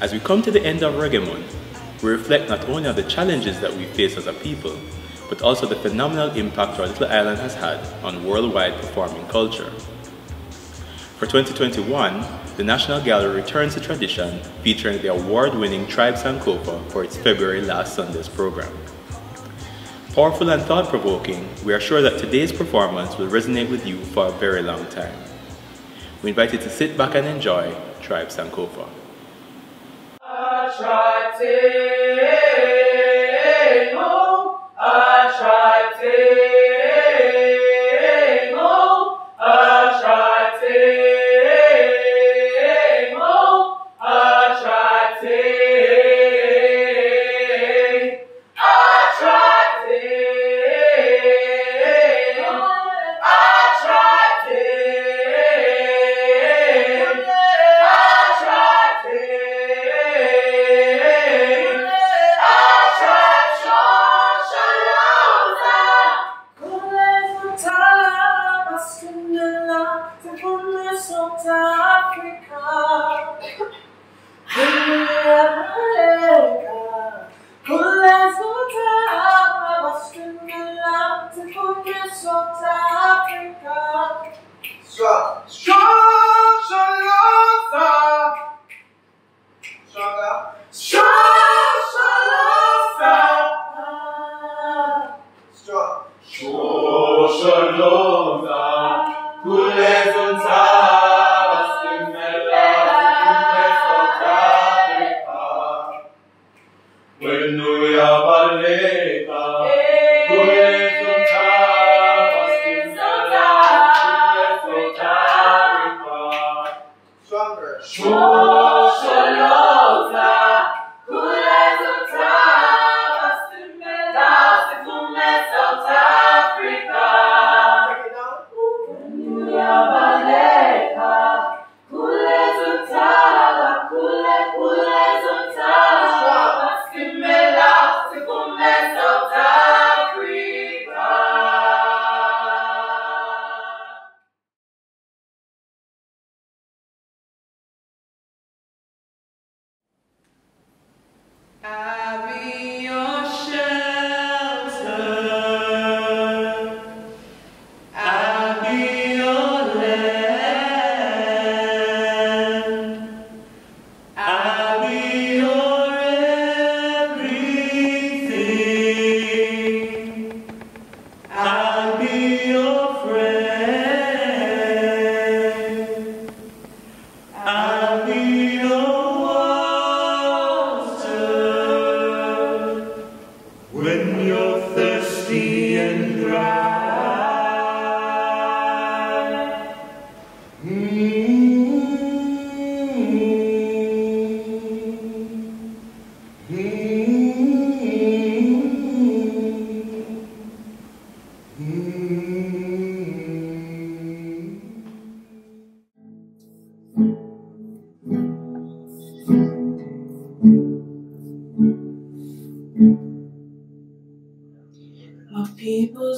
As we come to the end of Reggae Month, we reflect not only on the challenges that we face as a people, but also the phenomenal impact our little island has had on worldwide performing culture. For 2021, the National Gallery returns to tradition, featuring the award-winning Tribe Sankofa for its February Last Sunday's program. Powerful and thought-provoking, we are sure that today's performance will resonate with you for a very long time. We invite you to sit back and enjoy Tribe Sankofa.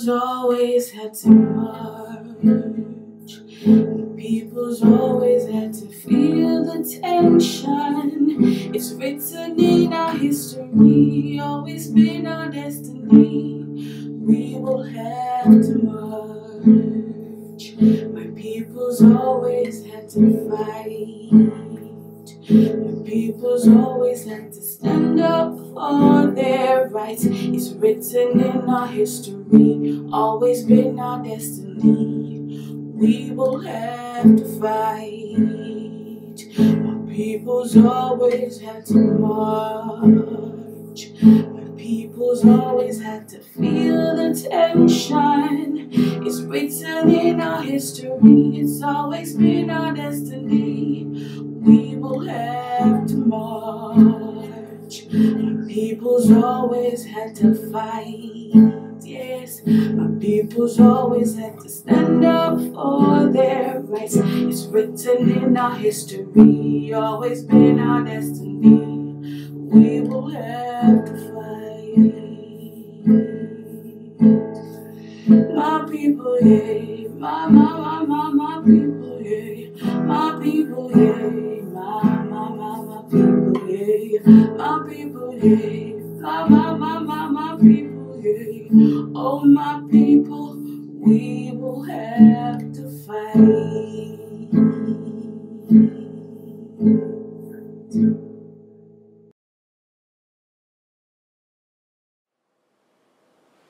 Always had to march. People's always had to feel the tension. It's written in our history, always been our destiny. We will have to march. My people's always had to fight. My people's always had to stand up for their rights. It's written in our history, always been our destiny. We will have to fight. My people's always had to march. My people's always had to feel the tension. It's written in our history, it's always been our destiny. We will have to march. My people's always had to fight. Yes, my people's always had to stand up for their rights. It's written in our history, always been our destiny. We will have to fight. My people, yeah, my people, yeah. hey, my people, hey, oh my people, we will have to fight.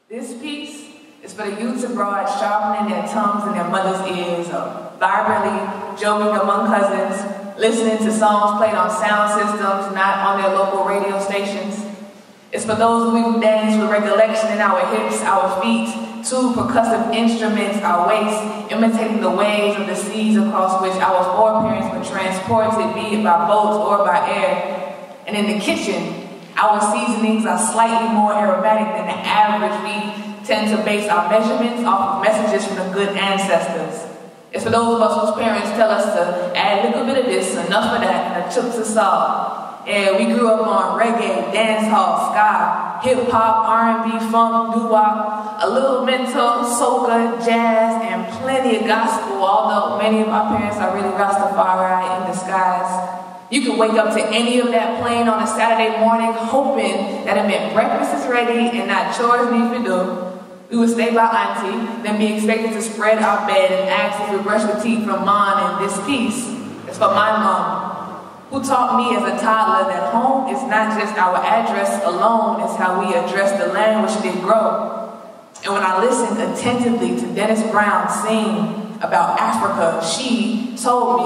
This piece is for the youths abroad sharpening their tongues in their mother's ears, or vibrantly joking among cousins, listening to songs played on sound systems, not on their local radio stations. It's for those who dance with recollection in our hips, our feet, two percussive instruments, our waist, imitating the waves of the seas across which our foreparents were transported, be it by boats or by air. And in the kitchen, our seasonings are slightly more aromatic than the average. We tend to base our measurements off of messages from the good ancestors. It's for those of us whose parents tell us to add a little bit of this, enough of that, and a chip to salt. And we grew up on reggae, dancehall, ska, hip-hop, R&B, funk, doo-wop, a little mental, soca, jazz, and plenty of gospel, although many of my parents are really Rastafari in disguise. You can wake up to any of that playing on a Saturday morning hoping that it meant breakfast is ready and not chores need to do. We would stay by auntie, then be expected to spread our bed and ask if we brush the teeth from mom. And this piece is for my mom, who taught me as a toddler that home is not just our address alone, it's how we address the land which did grow. And when I listened attentively to Dennis Brown sing about Africa, she told me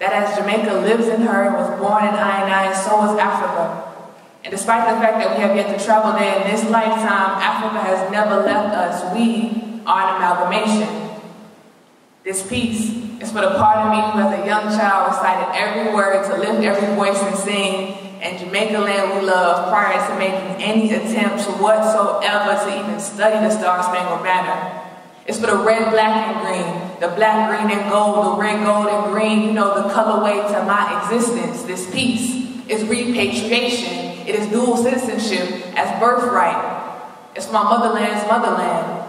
that as Jamaica lives in her and was born in I, so is Africa. And despite the fact that we have yet to travel there in this lifetime, Africa has never left us. We are an amalgamation. This piece is for the part of me who as a young child recited every word to lift every voice and sing, and Jamaica land we love prior to making any attempts whatsoever to even study the Star-Spangled Banner. It's for the red, black, and green, the black, green, and gold, the red, gold, and green, you know, the colorway to my existence. This piece is repatriation. It is dual citizenship as birthright. It's for my motherland's motherland.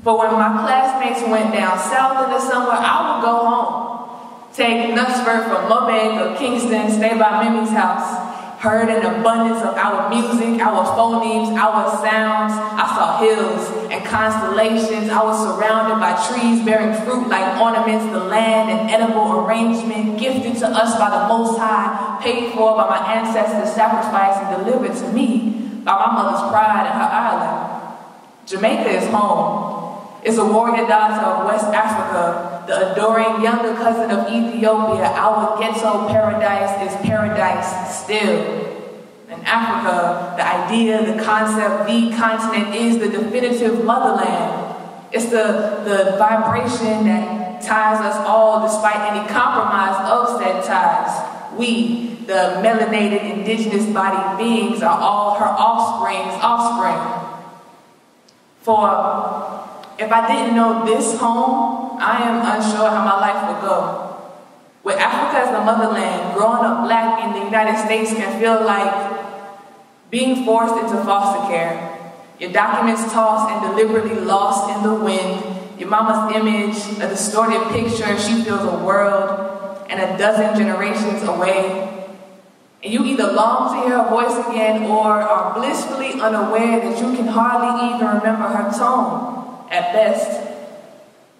For when my classmates went down south in the summer, I would go home. Take Knutsford from Mowatt or Kingston, stay by Mimi's house. Heard an abundance of our music, our phonemes, our sounds. I saw hills and constellations. I was surrounded by trees bearing fruit like ornaments, the land and edible arrangement gifted to us by the Most High, paid for by my ancestors' sacrifice and delivered to me by my mother's pride and her island. Jamaica is home. It's a warrior daughter of West Africa, the adoring younger cousin of Ethiopia. Our ghetto paradise is paradise still. In Africa, the idea, the concept, the continent is the definitive motherland. It's the vibration that ties us all despite any compromise of said ties. We, the melanated indigenous bodied beings, are all her offspring's offspring. For if I didn't know this home, I am unsure how my life would go. With Africa as the motherland, growing up black in the United States can feel like being forced into foster care. Your documents tossed and deliberately lost in the wind. Your mama's image, a distorted picture, she feels a world and a dozen generations away. And you either long to hear her voice again or are blissfully unaware that you can hardly even remember her tone. At best,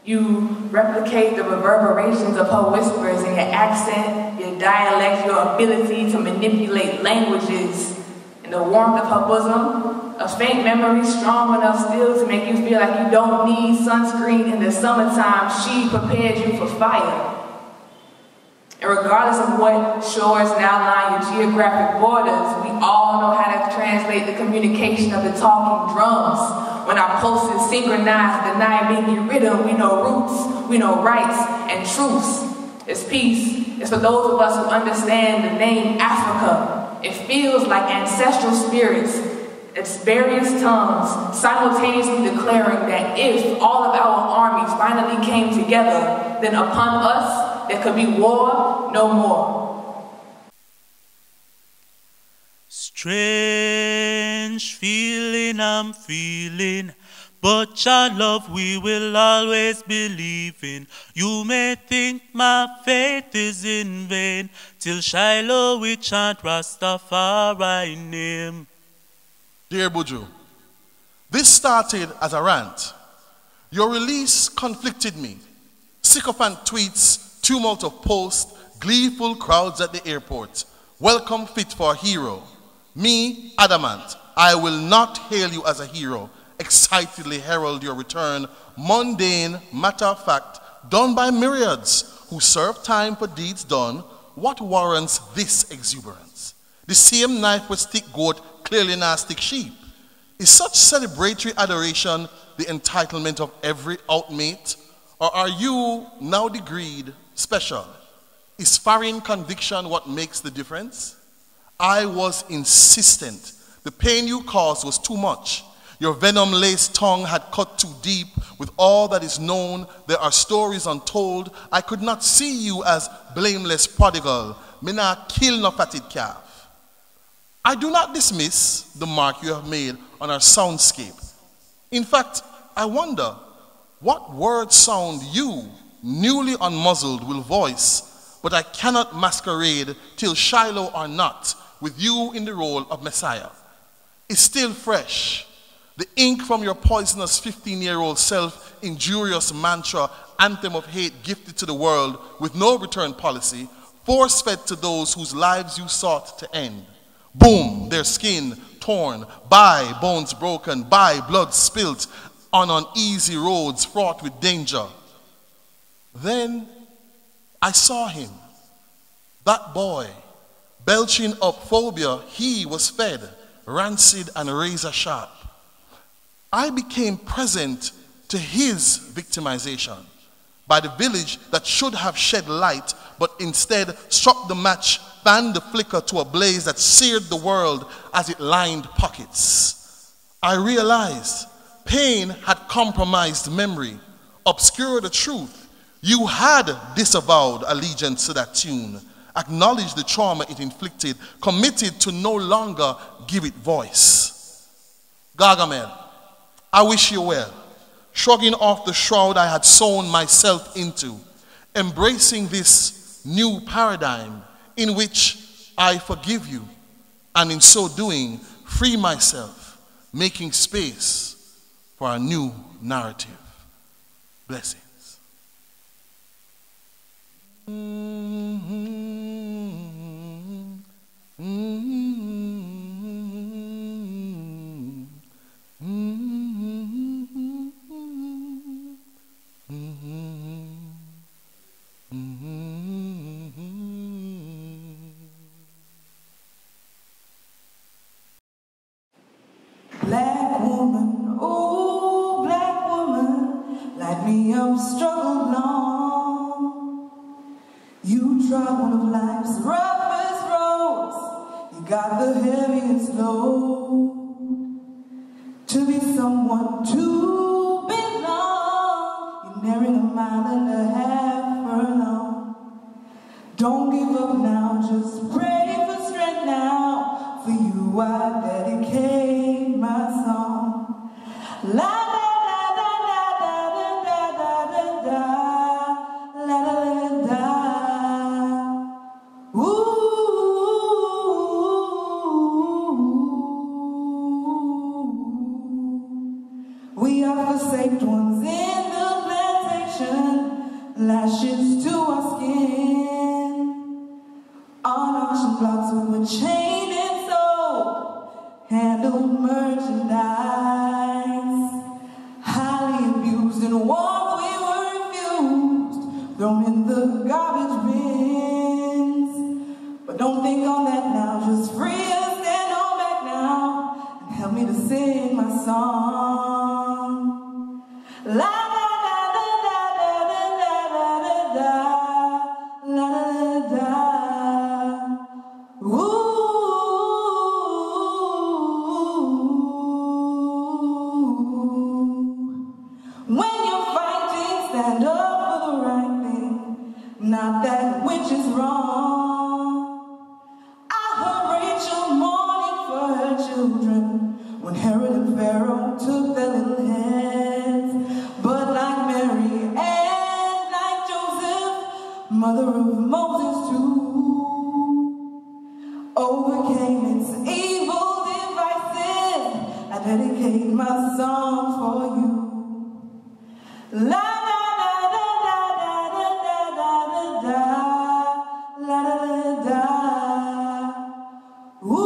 you replicate the reverberations of her whispers in your accent, your dialect, your ability to manipulate languages, and the warmth of her bosom, a faint memory strong enough still to make you feel like you don't need sunscreen in the summertime. She prepared you for fire. And regardless of what shores now line your geographic borders, we all know how to translate the communication of the talking drums. When our pulses synchronize the Ngoveni rhythm, we know roots, we know rights and truths. This piece is for those of us who understand the name Africa. It feels like ancestral spirits, its various tongues, simultaneously declaring that if all of our armies finally came together, then upon us there could be war no more. Strange feeling I'm feeling, but your love we will always believe in. You may think my faith is in vain, till Shiloh we chant Rastafari name. Dear Buju, this started as a rant. Your release conflicted me. Sycophant tweets, tumult of posts, gleeful crowds at the airport. Welcome fit for a hero. Me, adamant, I will not hail you as a hero. Excitedly herald your return. Mundane, matter of fact, done by myriads who serve time for deeds done. What warrants this exuberance? The same knife with stick goat clearly not stick sheep. Is such celebratory adoration the entitlement of every outmate? Or are you now degreed special? Is foreign conviction what makes the difference? I was insistent. The pain you caused was too much. Your venom-laced tongue had cut too deep. With all that is known, there are stories untold. I could not see you as blameless prodigal. Me nah kill no fatted calf. I do not dismiss the mark you have made on our soundscape. In fact, I wonder what word sound you, newly unmuzzled, will voice, but I cannot masquerade till Shiloh or not, with you in the role of Messiah. It's still fresh. The ink from your poisonous 15-year-old self-injurious mantra, anthem of hate gifted to the world with no return policy, force-fed to those whose lives you sought to end. Boom, their skin torn, by bones broken, by blood spilt on uneasy roads fraught with danger. Then I saw him, that boy, belching up phobia he was fed, rancid and razor sharp. I became present to his victimization by the village that should have shed light, but instead struck the match, fanned the flicker to a blaze that seared the world as it lined pockets. I realized pain had compromised memory, obscured the truth. You had disavowed allegiance to that tune, acknowledged the trauma it inflicted, committed to no longer give it voice. Gargamel, I wish you well, shrugging off the shroud I had sewn myself into, embracing this new paradigm in which I forgive you, and in so doing, free myself, making space for a new narrative. Blessings. Black woman, oh black woman, like me I've struggled long. You trod one of life's roughest roads. You got the heaviest load. To be someone to belong, you're nearing 1.5 miles furlong. Don't give up now, just pray for strength now. For you I dedicate my song. La da da da da da da da da da la da da. Ooh. We are forsaken ones in the plantation, lashes to our skin, on auction blocks we were chained and sold, handled merchandise, highly abused and warmth we were refused, thrown in the garbage bins. But don't think on that now, just free us, stand on back now, and help me to sing my song. La da da da da da da da da la da da. Ooh. When you're fighting, stand up for the right thing, not that which is wrong. I heard Rachel mourning for her children when Herod and Pharaoh took their little head. mother of Moses too, overcame its evil devices. I dedicate my song for you. La da da da da da da da da da la da da da. Ooh,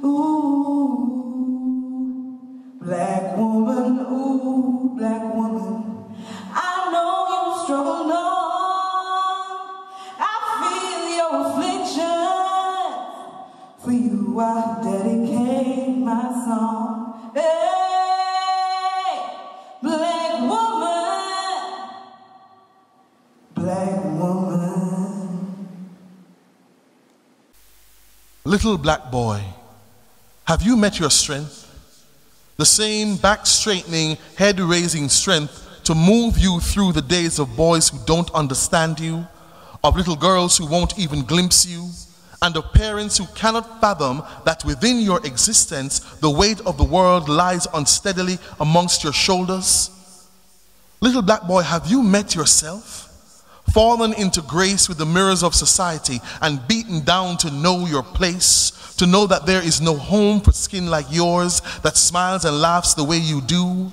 ooh, black woman, ooh, black woman. I know you struggle long. I feel your affliction. For you, I dedicate my song. Hey, black woman, black woman. Little black boy, have you met your strength? The same back-straightening, head-raising strength to move you through the days of boys who don't understand you, of little girls who won't even glimpse you, and of parents who cannot fathom that within your existence the weight of the world lies unsteadily amongst your shoulders. Little black boy, have you met yourself? Fallen into grace with the mirrors of society and beaten down to know your place, to know that there is no home for skin like yours that smiles and laughs the way you do,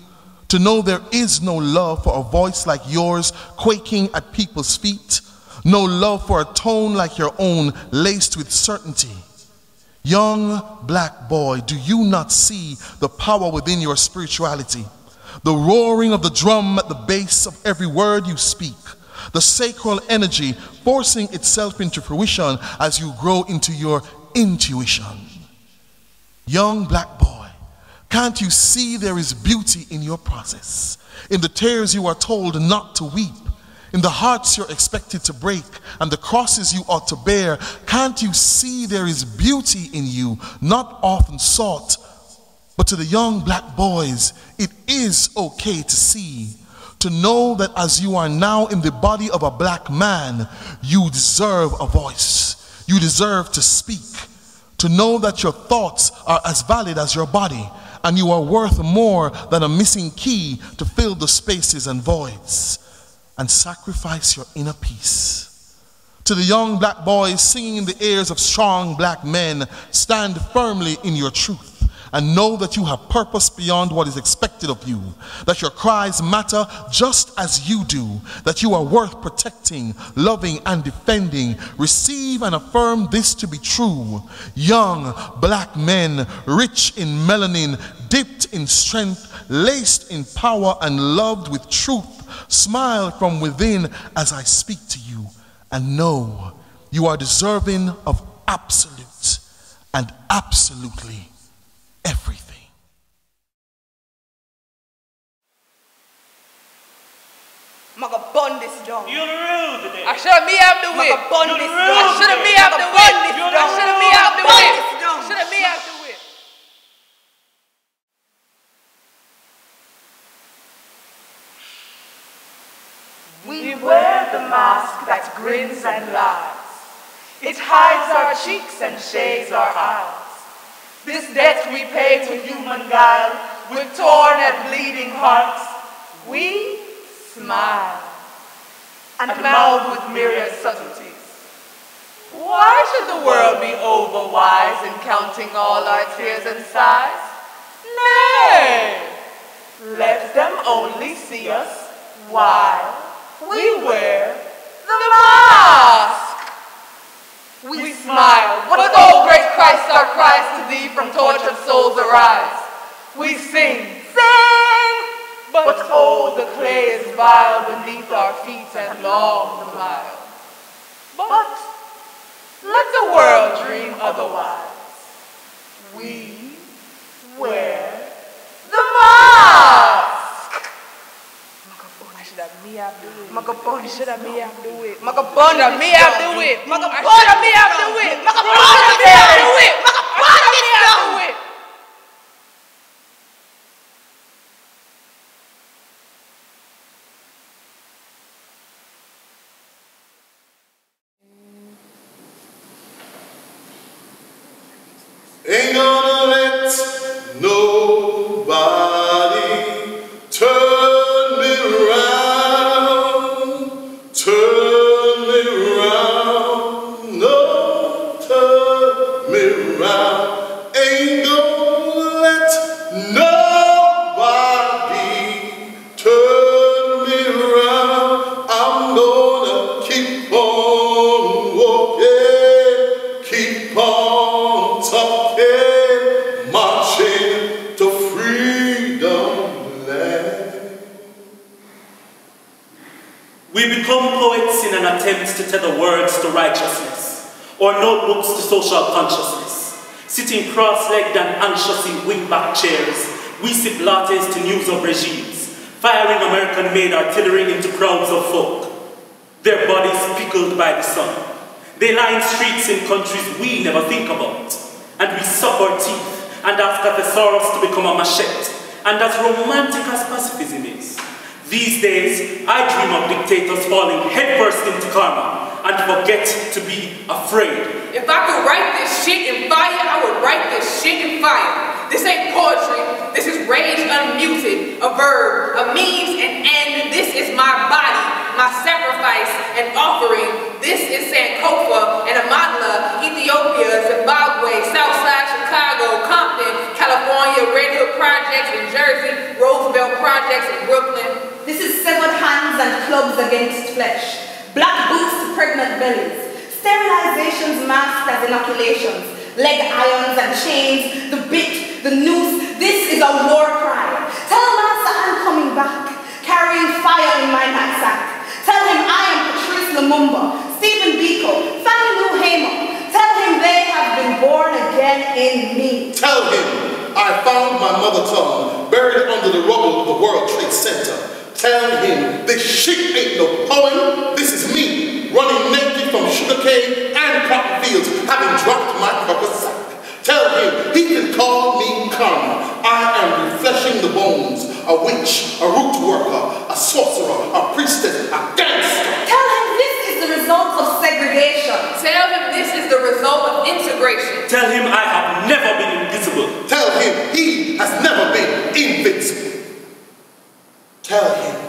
to know there is no love for a voice like yours quaking at people's feet, no love for a tone like your own laced with certainty. Young black boy, do you not see the power within your spirituality? The roaring of the drum at the base of every word you speak, the sacral energy forcing itself into fruition as you grow into your intuition. Young black boy, can't you see there is beauty in your process? In the tears you are told not to weep, in the hearts you're expected to break, and the crosses you ought to bear. Can't you see there is beauty in you, not often sought? But to the young black boys, it is okay to see, to know that as you are now in the body of a black man, you deserve a voice. You deserve to speak. To know that your thoughts are as valid as your body, and you are worth more than a missing key to fill the spaces and voids, and sacrifice your inner peace. To the young black boys singing in the ears of strong black men, stand firmly in your truth and know that you have purpose beyond what is expected of you, that your cries matter just as you do, that you are worth protecting, loving, and defending. Receive and affirm this to be true. Young black men, rich in melanin, dipped in strength, laced in power, and loved with truth, smile from within as I speak to you, and know you are deserving of absolute and absolutely everything. Maga bun this down. You're rude today. I should me have the whip. Maga bun this down. I should me have the whip. I should me have the whip. Should me have the whip. We wear the mask that grins and lies. It hides our cheeks and shades our eyes. This debt we pay to human guile, with torn and bleeding hearts, we smile and mouth with myriad subtleties. Why should the world be overwise in counting all our tears and sighs? Nay, let them only see us while we wear the mask. We smile, but oh great Christ, our cries to thee from tortured souls arise. We sing, but oh the clay is vile beneath our feet and long the mile. But let the world dream otherwise. We wear the mask. Me have the whip. Magabon Should have me have the whip. Magabon Me have the whip. Magabon Me have the whip. Magabon me have the whip. Magabon me have the whip. Ain't gonna let nobody turn me We become poets in an attempt to tether words to righteousness, or notebooks to social consciousness. Sitting cross-legged and anxious in wing-back chairs, we sip lattes to news of regimes, firing American-made artillery into crowds of folk. Their bodies pickled by the sun. They lie in streets in countries we never think about. And we suck our teeth and ask a thesaurus to become a machete. And as romantic as pacifism is, these days I dream of dictators falling headfirst into karma and forget to be afraid. If I could write this shit in fire, I would write this shit in fire. This ain't poetry, this is rage unmuted, a verb, a means, an end. This is my body, my sacrifice and offering. This is Sankofa and Amadla, Ethiopia, Zimbabwe, Southside Chicago, Compton, California, Red Hook Projects in Jersey, Roosevelt Projects in Brooklyn. This is severed hands and clubs against flesh, black boots to pregnant bellies, sterilizations masked as inoculations, leg irons and chains, the bit, the noose. This is a war cry. Tell Master I'm coming back, carrying fire in my knapsack. Tell him I am Patrice Lumumba, Stephen Biko, Fanny Lou Hamer. Tell him they have been born again in me. Tell him I found my mother tongue buried under the rubble of the World Trade Center. Tell him this shit ain't no poem. This is me running naked from sugarcane and cotton fields, having dropped my proper sack. Tell him he can call me karma. I am refleshing the bones, a witch, a root worker, a sorcerer, a priestess, a gangster. Tell him this is the result of segregation. Tell him this is the result of integration. Tell him I have never been invisible. Tell him he has never been invincible. Tell him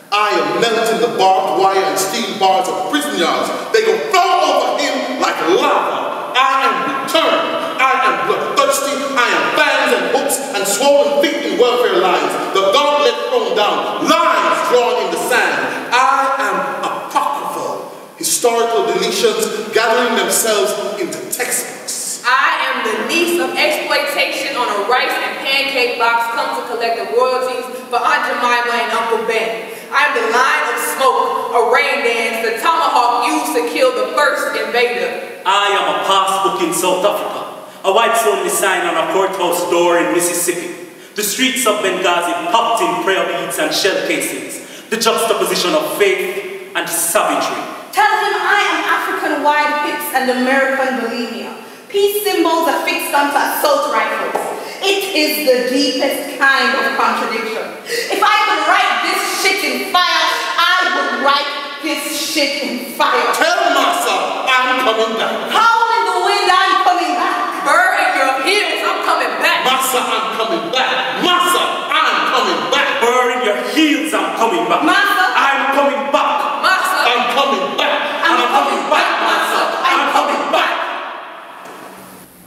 I am melting the barbed wire and steel bars of prison yards. They go flow over him like lava. I am returned. I am bloodthirsty. I am fans and hooks and swollen feet in welfare lines. The gauntlet thrown down, lines drawn in the sand. I am apocryphal. Historical deletions gathering themselves into textbooks. I am the niece of exploitation on a rice and pancake box come to collect the royalties for Aunt Jemima and Uncle Ben. I am the line of smoke, a rain dance, the tomahawk used to kill the first invader. I am a passbook in South Africa, a whites-only sign on a courthouse door in Mississippi. The streets of Benghazi popped in prayer beads and shell casings, the juxtaposition of faith and savagery. Tell him I am African wide hips and American bulimia. Peace symbols affixed onto assault rifles. It is the deepest kind of contradiction. If I could write this shit in fire, I would write this shit in fire. Tell Massa I'm coming back. Howl in the wind, I'm coming back. Burr in your heels, I'm coming back. Massa, I'm coming back. Massa, I'm coming back. Burr in your heels, I'm coming back. Massa, I'm coming back. Massa, I'm coming back. I'm coming back, Massa. I'm coming back.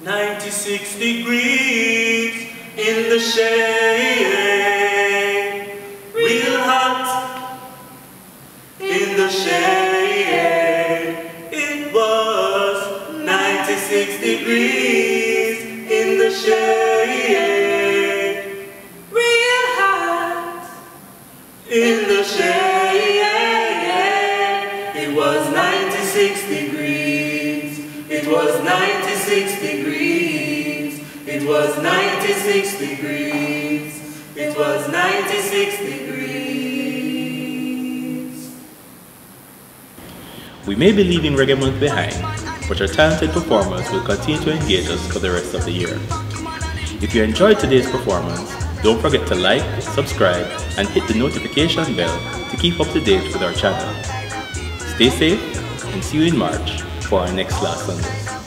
96 degrees in the shade, real hot in the shade. It was 96 degrees in the shade, real hot in the shade. It was 96 degrees. It was 96 degrees. It was 96 degrees. It was 96 degrees. We may be leaving Reggae Month behind, but our talented performers will continue to engage us for the rest of the year. If you enjoyed today's performance, don't forget to like, subscribe, and hit the notification bell to keep up to date with our channel. Stay safe and see you in March for our next Last Sunday.